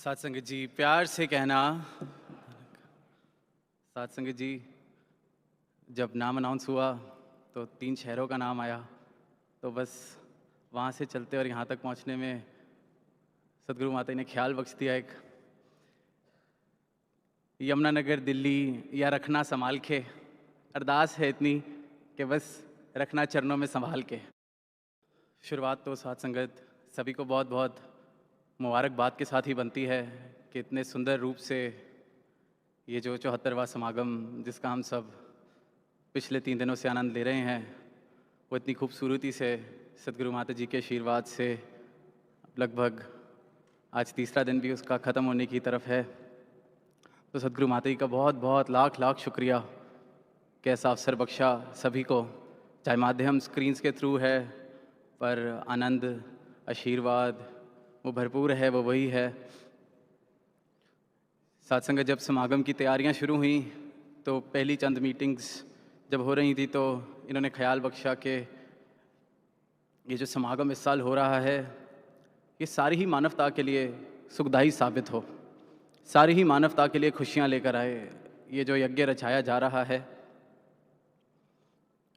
साथ संगत जी प्यार से कहना। साथ संगत जी जब नाम अनाउंस हुआ तो 3 शहरों का नाम आया, तो बस वहाँ से चलते और यहाँ तक पहुँचने में सदगुरु माता जी ने ख्याल बख्श दिया। एक यमुनानगर दिल्ली या रखना संभाल के, अरदास है इतनी कि बस रखना चरणों में संभाल के। शुरुआत तो साथ संगत सभी को बहुत बहुत मुबारकबाद के साथ ही बनती है कि इतने सुंदर रूप से ये जो 74वां समागम जिसका हम सब पिछले 3 दिनों से आनंद ले रहे हैं, वो इतनी खूबसूरती से सदगुरु माता जी के आशीर्वाद से लगभग आज तीसरा दिन भी उसका ख़त्म होने की तरफ है। तो सदगुरु माता जी का बहुत बहुत लाख लाख शुक्रिया कि ऐसा अवसर बख्शा सभी को, चाहे माध्यम स्क्रीन्स के थ्रू है, पर आनंद आशीर्वाद वो भरपूर है, वो वही है। साथ संगत जब समागम की तैयारियां शुरू हुई तो पहली चंद मीटिंग्स जब हो रही थी तो इन्होंने ख्याल बख्शा कि ये जो समागम इस साल हो रहा है ये सारी ही मानवता के लिए सुखदायी साबित हो, सारी ही मानवता के लिए खुशियां लेकर आए। ये जो यज्ञ रचाया जा रहा है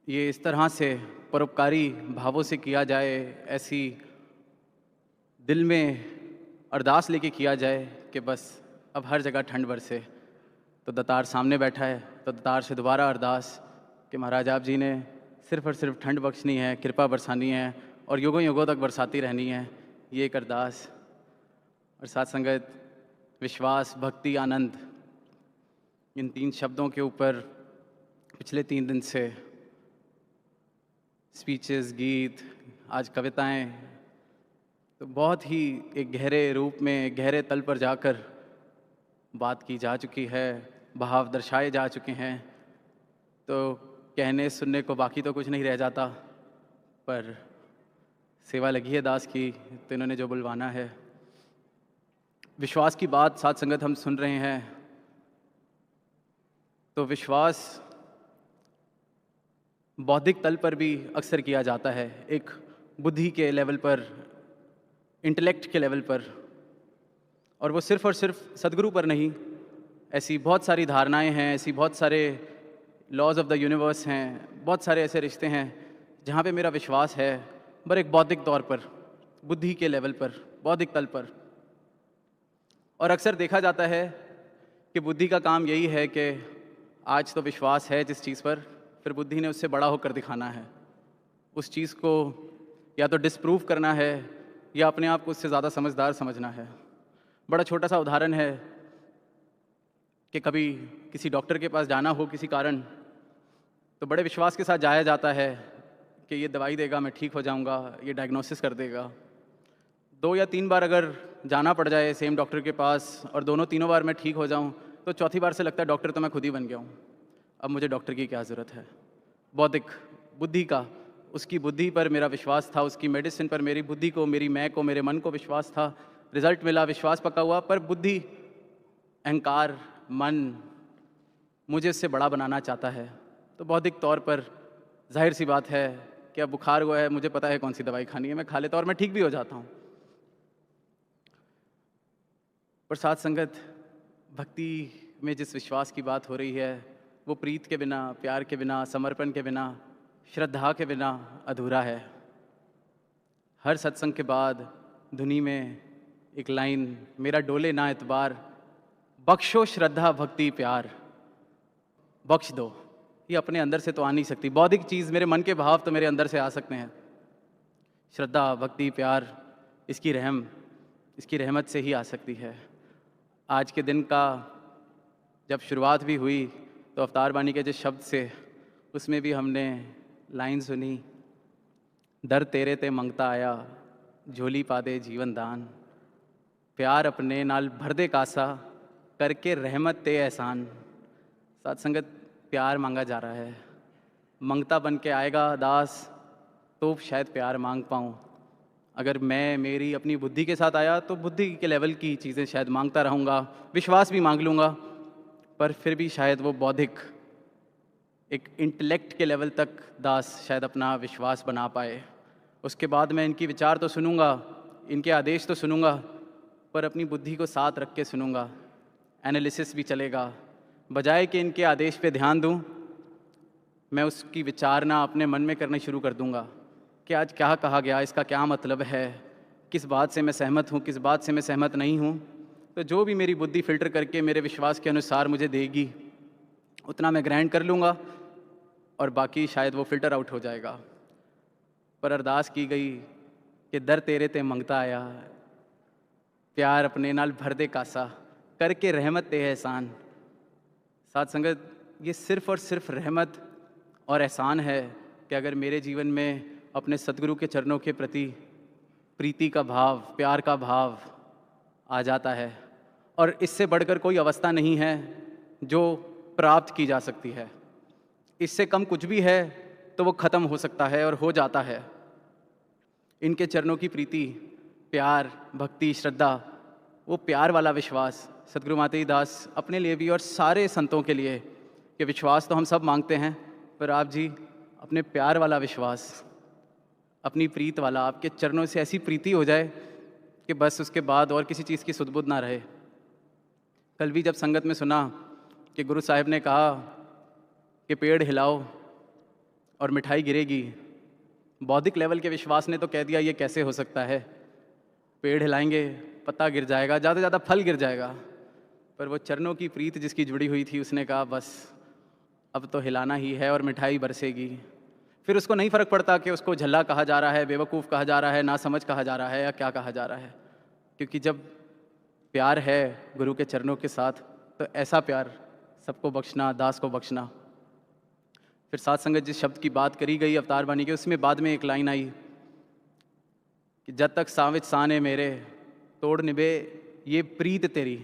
ये इस तरह से परोपकारी भावों से किया जाए, ऐसी दिल में अरदास लेके किया जाए कि बस अब हर जगह ठंड बरसे। तो दतार सामने बैठा है तो दतार से दोबारा अरदास कि महाराज आप जी ने सिर्फ़ और सिर्फ ठंड बख्शनी है, कृपा बरसानी है और युगों युगों तक बरसाती रहनी है, ये एक अरदास। और साथ संगत विश्वास, भक्ति, आनंद, इन 3 शब्दों के ऊपर पिछले 3 दिन से स्पीचेस, गीत, आज कविताएं, तो बहुत ही एक गहरे रूप में, गहरे तल पर जाकर बात की जा चुकी है, भाव दर्शाए जा चुके हैं। तो कहने सुनने को बाकी तो कुछ नहीं रह जाता, पर सेवा लगी है दास की, तो इन्होंने जो बुलवाना है। विश्वास की बात साथ संगत हम सुन रहे हैं, तो विश्वास बौद्धिक तल पर भी अक्सर किया जाता है, एक बुद्धि के लेवल पर, इंटेलेक्ट के लेवल पर, और वो सिर्फ़ और सिर्फ सदगुरु पर नहीं। ऐसी बहुत सारी धारणाएं हैं, ऐसी बहुत सारे लॉज ऑफ द यूनिवर्स हैं, बहुत सारे ऐसे रिश्ते हैं जहाँ पे मेरा विश्वास है, पर एक बौद्धिक तौर पर, बुद्धि के लेवल पर, बौद्धिक तल पर। और अक्सर देखा जाता है कि बुद्धि का काम यही है कि आज तो विश्वास है जिस चीज़ पर, फिर बुद्धि ने उससे बड़ा होकर दिखाना है, उस चीज़ को या तो डिसप्रूव करना है या अपने आप को उससे ज़्यादा समझदार समझना है। बड़ा छोटा सा उदाहरण है कि कभी किसी डॉक्टर के पास जाना हो किसी कारण, तो बड़े विश्वास के साथ जाया जाता है कि ये दवाई देगा, मैं ठीक हो जाऊंगा, ये डायग्नोसिस कर देगा। 2 या 3 बार अगर जाना पड़ जाए सेम डॉक्टर के पास और दोनों तीनों बार मैं ठीक हो जाऊं, तो चौथी बार से लगता है डॉक्टर तो मैं खुद ही बन गया हूं, अब मुझे डॉक्टर की क्या ज़रूरत है। बौद्धिक बुद्धि का, उसकी बुद्धि पर मेरा विश्वास था, उसकी मेडिसिन पर मेरी बुद्धि को, मेरी मैं को, मेरे मन को विश्वास था, रिजल्ट मिला, विश्वास पक्का हुआ, पर बुद्धि, अहंकार, मन मुझे उससे बड़ा बनाना चाहता है। तो बौद्धिक तौर पर जाहिर सी बात है कि अब बुखार हुआ है, मुझे पता है कौन सी दवाई खानी है, मैं खा लेता हूँ और मैं ठीक भी हो जाता हूँ। पर साथ संगत भक्ति में जिस विश्वास की बात हो रही है वो प्रीत के बिना, प्यार के बिना, समर्पण के बिना, श्रद्धा के बिना अधूरा है। हर सत्संग के बाद धुनी में एक लाइन, मेरा डोले ना एतबार, बख्शो श्रद्धा भक्ति प्यार, बख्श दो। ये अपने अंदर से तो आ नहीं सकती, बौद्धिक चीज़, मेरे मन के भाव तो मेरे अंदर से आ सकते हैं। श्रद्धा, भक्ति, प्यार, इसकी रहम, इसकी रहमत से ही आ सकती है। आज के दिन का जब शुरुआत भी हुई तो अवतार बानी के जिस शब्द से, उसमें भी हमने लाइन सुनी, दर तेरे ते मंगता आया, झोली पा दे जीवन दान, प्यार अपने नाल भर दे कासा, करके रहमत ते एहसान। साथ संगत प्यार मांगा जा रहा है, मंगता बन के आएगा दास तो शायद प्यार मांग पाऊँ। अगर मैं मेरी अपनी बुद्धि के साथ आया तो बुद्धि के लेवल की चीज़ें शायद मांगता रहूँगा, विश्वास भी मांग लूँगा, पर फिर भी शायद वो बौद्धिक, एक इंटेलेक्ट के लेवल तक दास शायद अपना विश्वास बना पाए। उसके बाद मैं इनकी विचार तो सुनूंगा, इनके आदेश तो सुनूंगा, पर अपनी बुद्धि को साथ रख के सुनूंगा। एनालिसिस भी चलेगा। बजाय कि इनके आदेश पे ध्यान दूं, मैं उसकी विचारना अपने मन में करना शुरू कर दूंगा कि आज क्या कहा गया, इसका क्या मतलब है, किस बात से मैं सहमत हूँ, किस बात से मैं सहमत नहीं हूँ। तो जो भी मेरी बुद्धि फ़िल्टर करके मेरे विश्वास के अनुसार मुझे देगी, उतना मैं ग्रहण कर लूँगा और बाकी शायद वो फ़िल्टर आउट हो जाएगा। पर अरदास की गई कि दर तेरे ते मंगता आया, प्यार अपने नाल भर दे कासा, करके रहमत ते एहसान। साथ संगत, ये सिर्फ़ और सिर्फ रहमत और एहसान है कि अगर मेरे जीवन में अपने सतगुरु के चरणों के प्रति प्रीति का भाव, प्यार का भाव आ जाता है। और इससे बढ़कर कोई अवस्था नहीं है जो प्राप्त की जा सकती है। इससे कम कुछ भी है तो वो ख़त्म हो सकता है और हो जाता है। इनके चरणों की प्रीति, प्यार, भक्ति, श्रद्धा, वो प्यार वाला विश्वास सतगुरु मातेजी दास अपने लिए भी और सारे संतों के लिए, कि विश्वास तो हम सब मांगते हैं, पर आप जी अपने प्यार वाला विश्वास, अपनी प्रीत वाला, आपके चरणों से ऐसी प्रीति हो जाए कि बस उसके बाद और किसी चीज़ की सुध-बुध ना रहे। कल भी जब संगत में सुना कि गुरु साहिब ने कहा कि पेड़ हिलाओ और मिठाई गिरेगी, बौद्धिक लेवल के विश्वास ने तो कह दिया ये कैसे हो सकता है, पेड़ हिलाएंगे पत्ता गिर जाएगा, ज़्यादा से ज़्यादा फल गिर जाएगा। पर वो चरणों की प्रीत जिसकी जुड़ी हुई थी, उसने कहा बस अब तो हिलाना ही है और मिठाई बरसेगी। फिर उसको नहीं फ़र्क पड़ता कि उसको झल्ला कहा जा रहा है, बेवकूफ़ कहा जा रहा है, नासमझ कहा जा रहा है या क्या कहा जा रहा है, क्योंकि जब प्यार है गुरु के चरणों के साथ, तो ऐसा प्यार सबको बख्शना, दास को बख्शना। फिर साथ संगत जिस शब्द की बात करी गई अवतार वाणी के, उसमें बाद में एक लाइन आई कि जब तक साविच साने मेरे तोड़ निभे ये प्रीत तेरी।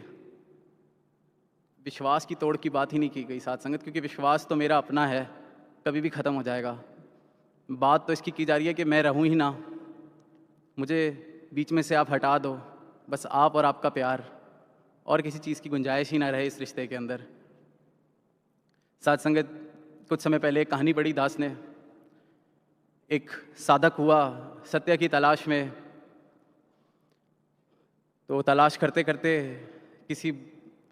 विश्वास की तोड़ की बात ही नहीं की गई साथ संगत, क्योंकि विश्वास तो मेरा अपना है, कभी भी ख़त्म हो जाएगा। बात तो इसकी की जा रही है कि मैं रहूं ही ना, मुझे बीच में से आप हटा दो, बस आप और आपका प्यार, और किसी चीज़ की गुंजाइश ही ना रहे इस रिश्ते के अंदर। साथ संगत, कुछ समय पहले एक कहानी पढ़ी दास ने। एक साधक हुआ सत्य की तलाश में, तो तलाश करते करते किसी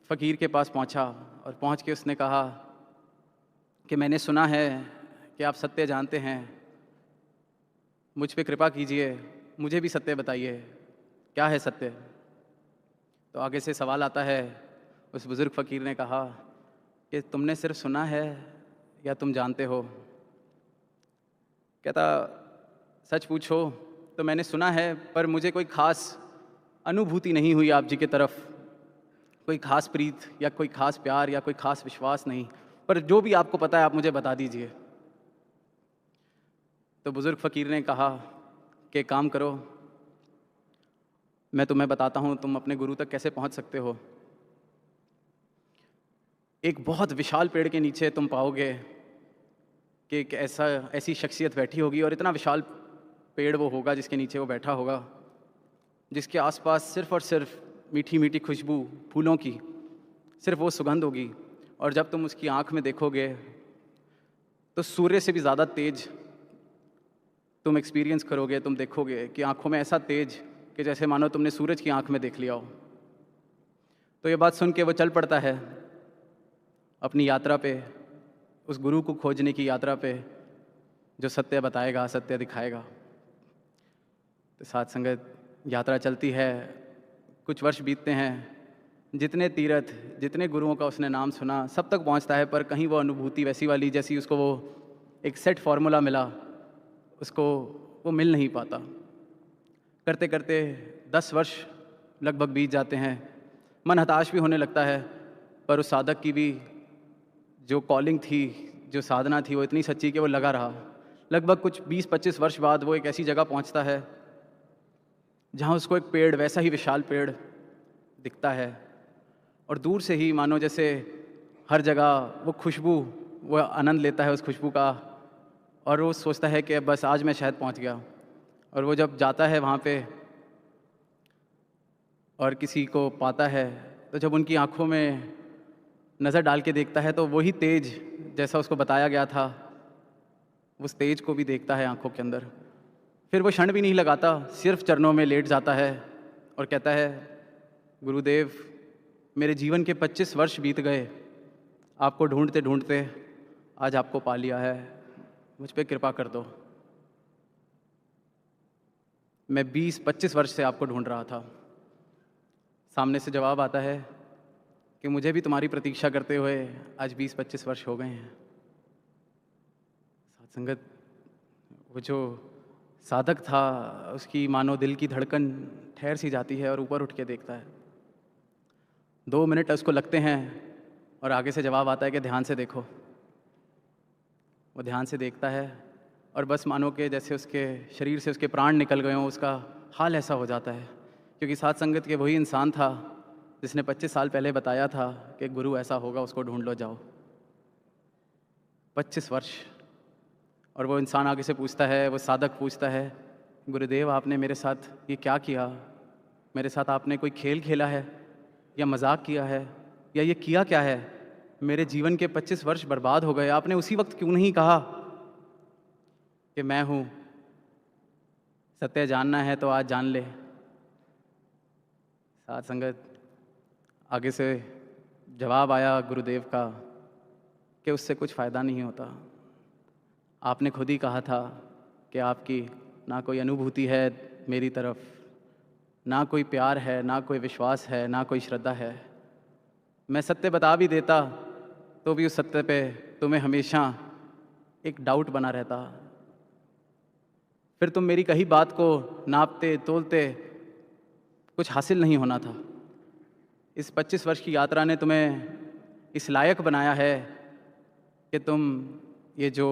फ़कीर के पास पहुंचा और पहुंच के उसने कहा कि मैंने सुना है कि आप सत्य जानते हैं, मुझ पे कृपा कीजिए, मुझे भी सत्य बताइए, क्या है सत्य। तो आगे से सवाल आता है, उस बुज़ुर्ग फ़कीर ने कहा कि तुमने सिर्फ सुना है या तुम जानते हो। कहता सच पूछो तो मैंने सुना है, पर मुझे कोई ख़ास अनुभूति नहीं हुई आप जी की तरफ, कोई ख़ास प्रीत या कोई ख़ास प्यार या कोई ख़ास विश्वास नहीं, पर जो भी आपको पता है आप मुझे बता दीजिए। तो बुज़ुर्ग फ़कीर ने कहा कि एक काम करो, मैं तुम्हें बताता हूँ तुम अपने गुरु तक कैसे पहुँच सकते हो। एक बहुत विशाल पेड़ के नीचे तुम पाओगे कि एक ऐसी शख्सियत बैठी होगी, और इतना विशाल पेड़ वो होगा जिसके नीचे वो बैठा होगा, जिसके आसपास सिर्फ़ और सिर्फ मीठी मीठी खुशबू फूलों की, सिर्फ वो सुगंध होगी। और जब तुम उसकी आँख में देखोगे तो सूर्य से भी ज़्यादा तेज तुम एक्सपीरियंस करोगे, तुम देखोगे कि आँखों में ऐसा तेज कि जैसे मानो तुमने सूरज की आँख में देख लिया हो। तो ये बात सुन के वो चल पड़ता है अपनी यात्रा पे, उस गुरु को खोजने की यात्रा पे, जो सत्य बताएगा, सत्य दिखाएगा। तो साथ संगत, यात्रा चलती है, कुछ वर्ष बीतते हैं, जितने तीर्थ, जितने गुरुओं का उसने नाम सुना, सब तक पहुंचता है, पर कहीं वो अनुभूति वैसी वाली जैसी उसको वो एक सेट फार्मूला मिला, उसको वो मिल नहीं पाता। करते करते 10 वर्ष लगभग बीत जाते हैं, मन हताश भी होने लगता है, पर उस साधक की भी जो कॉलिंग थी, जो साधना थी, वो इतनी सच्ची कि वो लगा रहा। लगभग कुछ 20-25 वर्ष बाद वो एक ऐसी जगह पहुंचता है जहां उसको एक पेड़, वैसा ही विशाल पेड़ दिखता है, और दूर से ही मानो जैसे हर जगह वो खुशबू, वो आनंद लेता है उस खुशबू का, और वो सोचता है कि बस आज मैं शायद पहुंच गया। और वो जब जाता है वहाँ पे और किसी को पाता है, तो जब उनकी आँखों में नज़र डाल के देखता है तो वही तेज जैसा उसको बताया गया था, उस तेज को भी देखता है आँखों के अंदर। फिर वो क्षण भी नहीं लगाता, सिर्फ चरणों में लेट जाता है और कहता है गुरुदेव, मेरे जीवन के 25 वर्ष बीत गए आपको ढूंढते ढूंढते, आज आपको पा लिया है, मुझ पे कृपा कर दो। मैं 20-25 वर्ष से आपको ढूंढ रहा था। सामने से जवाब आता है कि मुझे भी तुम्हारी प्रतीक्षा करते हुए आज 20-25 वर्ष हो गए हैं। साथ संगत, वो जो साधक था उसकी मानो दिल की धड़कन ठहर सी जाती है और ऊपर उठ के देखता है। 2 मिनट उसको लगते हैं और आगे से जवाब आता है कि ध्यान से देखो। वो ध्यान से देखता है और बस मानो कि जैसे उसके शरीर से उसके प्राण निकल गए हों, उसका हाल ऐसा हो जाता है। क्योंकि साथ संगत के वही इंसान था जिसने 25 साल पहले बताया था कि गुरु ऐसा होगा, उसको ढूंढ लो जाओ। 25 वर्ष। और वो इंसान आगे से पूछता है, वो साधक पूछता है, गुरुदेव आपने मेरे साथ ये क्या किया? मेरे साथ आपने कोई खेल खेला है या मजाक किया है या ये किया क्या है? मेरे जीवन के 25 वर्ष बर्बाद हो गए। आपने उसी वक्त क्यों नहीं कहा कि मैं हूँ, सत्य जानना है तो आज जान ले। साथ संगत, आगे से जवाब आया गुरुदेव का कि उससे कुछ फ़ायदा नहीं होता। आपने खुद ही कहा था कि आपकी ना कोई अनुभूति है मेरी तरफ, ना कोई प्यार है, ना कोई विश्वास है, ना कोई श्रद्धा है। मैं सत्य बता भी देता तो भी उस सत्य पे तुम्हें हमेशा एक डाउट बना रहता। फिर तुम मेरी कही बात को नापते तोलते, कुछ हासिल नहीं होना था। इस 25 वर्ष की यात्रा ने तुम्हें इस लायक बनाया है कि तुम ये जो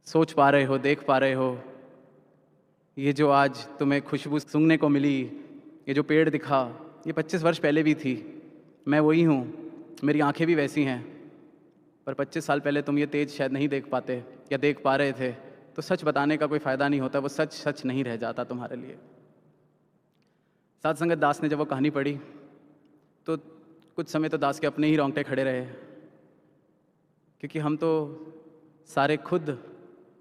सोच पा रहे हो, देख पा रहे हो, ये जो आज तुम्हें खुशबू सूंघने को मिली, ये जो पेड़ दिखा, ये 25 वर्ष पहले भी थी। मैं वही हूँ, मेरी आंखें भी वैसी हैं। पर 25 साल पहले तुम ये तेज शायद नहीं देख पाते या देख पा रहे थे, तो सच बताने का कोई फ़ायदा नहीं होता। वो सच सच नहीं रह जाता तुम्हारे लिए। साथ संगत, दास ने जब वो कहानी पढ़ी तो कुछ समय तो दास के अपने ही रोंगटे खड़े रहे, क्योंकि हम तो सारे खुद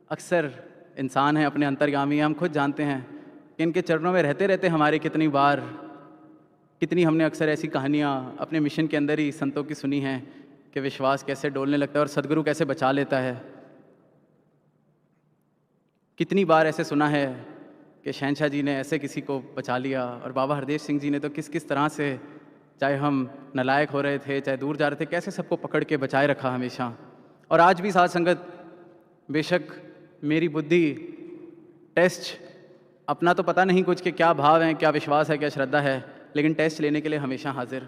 अक्सर इंसान हैं, अपने अंतर्गामी हैं। हम खुद जानते हैं कि इनके चरणों में रहते रहते हमारे कितनी हमने अक्सर ऐसी कहानियाँ अपने मिशन के अंदर ही संतों की सुनी हैं कि विश्वास कैसे डोलने लगता है और सदगुरु कैसे बचा लेता है। कितनी बार ऐसे सुना है कि शहनशाह जी ने ऐसे किसी को बचा लिया, और बाबा हरदेव सिंह जी ने तो किस किस तरह से, चाहे हम नालायक हो रहे थे, चाहे दूर जा रहे थे, कैसे सबको पकड़ के बचाए रखा हमेशा। और आज भी साथ संगत, बेशक मेरी बुद्धि टेस्ट, अपना तो पता नहीं कुछ कि क्या भाव है, क्या विश्वास है, क्या श्रद्धा है, लेकिन टेस्ट लेने के लिए हमेशा हाजिर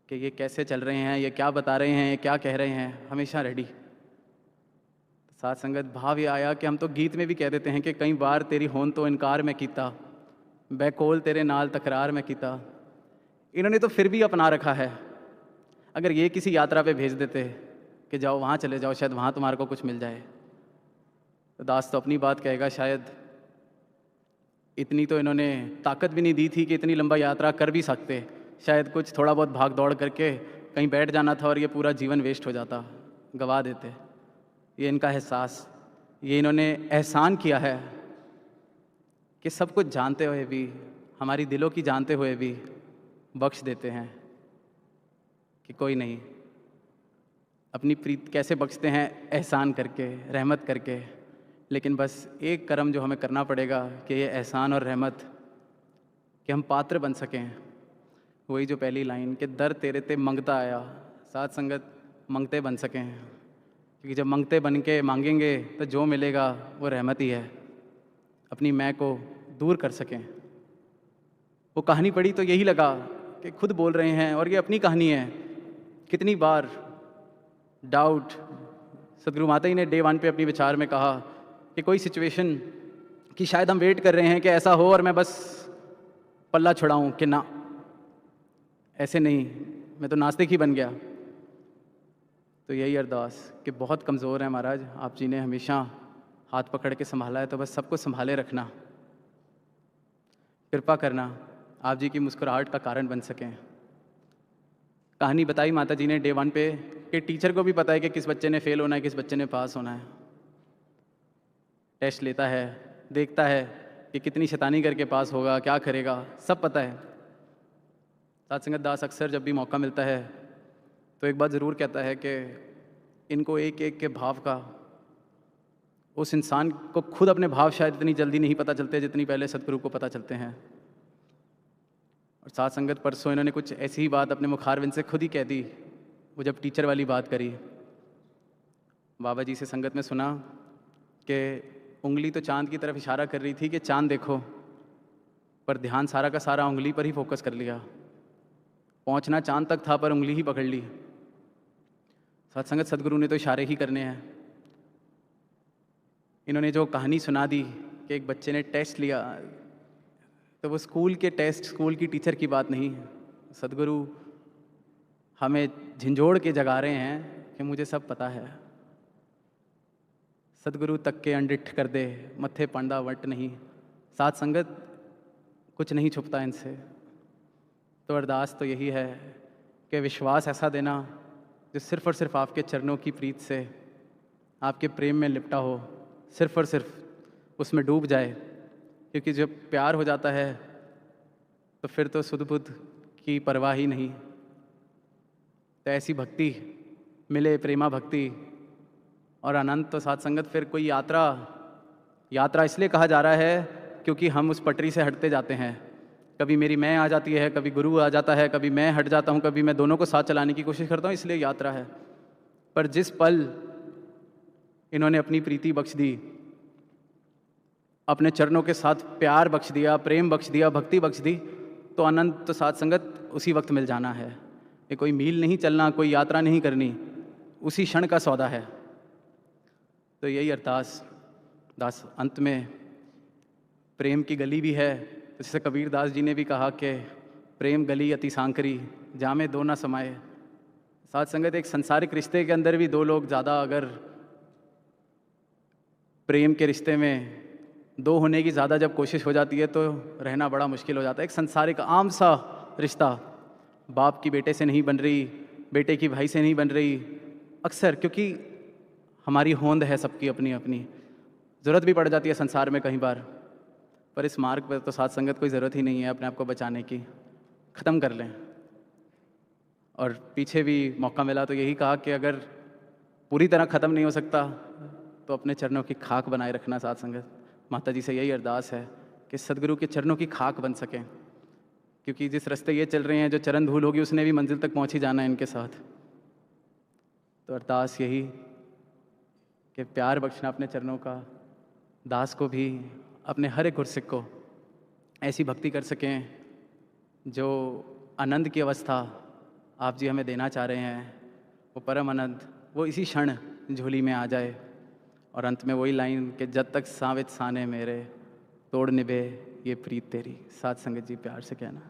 कि ये कैसे चल रहे हैं, ये क्या बता रहे हैं, ये क्या कह रहे हैं, हमेशा रेडी। साथ संगत, भाव ये आया कि हम तो गीत में भी कह देते हैं कि कई बार तेरी होन तो इनकार में कीता, बैकोल तेरे नाल तकरार में कीता। इन्होंने तो फिर भी अपना रखा है। अगर ये किसी यात्रा पे भेज देते कि जाओ वहाँ चले जाओ, शायद वहाँ तुम्हारे को कुछ मिल जाए, तो दास तो अपनी बात कहेगा, शायद इतनी तो इन्होंने ताकत भी नहीं दी थी कि इतनी लंबा यात्रा कर भी सकते। शायद कुछ थोड़ा बहुत भाग दौड़ करके कहीं बैठ जाना था और ये पूरा जीवन वेस्ट हो जाता, गवा देते। ये इनका एहसास, ये इन्होंने एहसान किया है कि सब कुछ जानते हुए भी, हमारी दिलों की जानते हुए भी बख्श देते हैं कि कोई नहीं। अपनी प्रीत कैसे बख्शते हैं? एहसान करके, रहमत करके। लेकिन बस एक कर्म जो हमें करना पड़ेगा कि ये एहसान और रहमत कि हम पात्र बन सकें। वही जो पहली लाइन कि दर तेरे ते मंगता आया, साथ संगत मंगते बन सकें। क्योंकि जब मंगते बन के मांगेंगे तो जो मिलेगा वो रहमत ही है, अपनी मैं को दूर कर सकें। वो कहानी पढ़ी तो यही लगा कि खुद बोल रहे हैं और ये अपनी कहानी है। कितनी बार डाउट, सदगुरु माता जी ने डे 1 पे अपनी विचार में कहा कि कोई सिचुएशन कि शायद हम वेट कर रहे हैं कि ऐसा हो और मैं बस पल्ला छुड़ाऊं कि ना, ऐसे नहीं, मैं तो नास्तिक ही बन गया। तो यही अरदास कि बहुत कमज़ोर है महाराज, आप जी ने हमेशा हाथ पकड़ के संभाला है, तो बस सबको संभाले रखना, कृपा करना, आप जी की मुस्कुराहट का कारण बन सकें। कहानी बताई माता जी ने डे 1 पे कि टीचर को भी पता है कि किस बच्चे ने फेल होना है, किस बच्चे ने पास होना है। टेस्ट लेता है, देखता है कि कितनी शैतानी करके पास होगा, क्या करेगा, सब पता है। साध संगत दास अक्सर जब भी मौका मिलता है तो एक बात ज़रूर कहता है कि इनको एक एक के भाव का, उस इंसान को खुद अपने भाव शायद इतनी जल्दी नहीं पता चलते जितनी पहले सदगुरु को पता चलते हैं। और साध संगत परसों इन्होंने कुछ ऐसी ही बात अपने मुखारविंद से खुद ही कह दी। वो जब टीचर वाली बात करी, बाबा जी से संगत में सुना कि उंगली तो चांद की तरफ इशारा कर रही थी कि चांद देखो, पर ध्यान सारा का सारा उंगली पर ही फोकस कर लिया। पहुंचना चांद तक था पर उंगली ही पकड़ ली। सत्संगत सदगुरु ने तो इशारे ही करने हैं। इन्होंने जो कहानी सुना दी कि एक बच्चे ने टेस्ट लिया, तो वो स्कूल के टेस्ट, स्कूल की टीचर की बात नहीं। सदगुरु हमें झंझोड़ के जगा रहे हैं कि मुझे सब पता है। सदगुरु तक के अंडिठ कर दे, मत्थे पंडा वट नहीं। साथ संगत कुछ नहीं छुपता इनसे। तो अरदास तो यही है कि विश्वास ऐसा देना जो सिर्फ़ और सिर्फ आपके चरणों की प्रीत से, आपके प्रेम में लिपटा हो, सिर्फ़ और सिर्फ उसमें डूब जाए। क्योंकि जब प्यार हो जाता है तो फिर तो सुध बुध की परवाह ही नहीं। तो ऐसी भक्ति मिले, प्रेमा भक्ति और अनंत, तो साथ संगत फिर कोई यात्रा इसलिए कहा जा रहा है क्योंकि हम उस पटरी से हटते जाते हैं। कभी मेरी मैं आ जाती है, कभी गुरु आ जाता है, कभी मैं हट जाता हूँ, कभी मैं दोनों को साथ चलाने की कोशिश करता हूँ, इसलिए यात्रा है। पर जिस पल इन्होंने अपनी प्रीति बख्श दी, अपने चरणों के साथ प्यार बख्श दिया, प्रेम बख्श दिया, भक्ति बख्श दी, तो अनंत तो साथ संगत उसी वक्त मिल जाना है। ये कोई मील नहीं चलना, कोई यात्रा नहीं करनी, उसी क्षण का सौदा है। तो यही अरदास दास अंत में प्रेम की गली भी है। तो जैसे कबीर दास जी ने भी कहा कि प्रेम गली अति सांकरी, जामे दो ना समाए। साथ संगत एक संसारिक रिश्ते के अंदर भी दो लोग ज़्यादा अगर प्रेम के रिश्ते में दो होने की ज़्यादा जब कोशिश हो जाती है तो रहना बड़ा मुश्किल हो जाता है। एक संसारिक आम सा रिश्ता, बाप की बेटे से नहीं बन रही, बेटे की भाई से नहीं बन रही, अक्सर क्योंकि हमारी होंद है सबकी अपनी अपनी, ज़रूरत भी पड़ जाती है संसार में कई बार। पर इस मार्ग पर तो साथ संगत कोई ज़रूरत ही नहीं है अपने आप को बचाने की, ख़त्म कर लें। और पीछे भी मौका मिला तो यही कहा कि अगर पूरी तरह ख़त्म नहीं हो सकता तो अपने चरणों की खाक बनाए रखना। साथ संगत माता जी से यही अरदास है कि सदगुरु के चरणों की खाक बन सकें, क्योंकि जिस रास्ते ये चल रहे हैं, जो चरण धूल होगी उसने भी मंजिल तक पहुंच ही जाना है इनके साथ। तो अरदास यही कि प्यार बख्शना अपने चरणों का, दास को भी, अपने हर एक गुरसिक को ऐसी भक्ति कर सकें जो आनंद की अवस्था आप जी हमें देना चाह रहे हैं, वो परम आनंद, वो इसी क्षण झोली में आ जाए। और अंत में वही लाइन कि जब तक सावित साने मेरे, तोड़ निभे ये प्रीत तेरी। साथ संगत जी प्यार से कहना।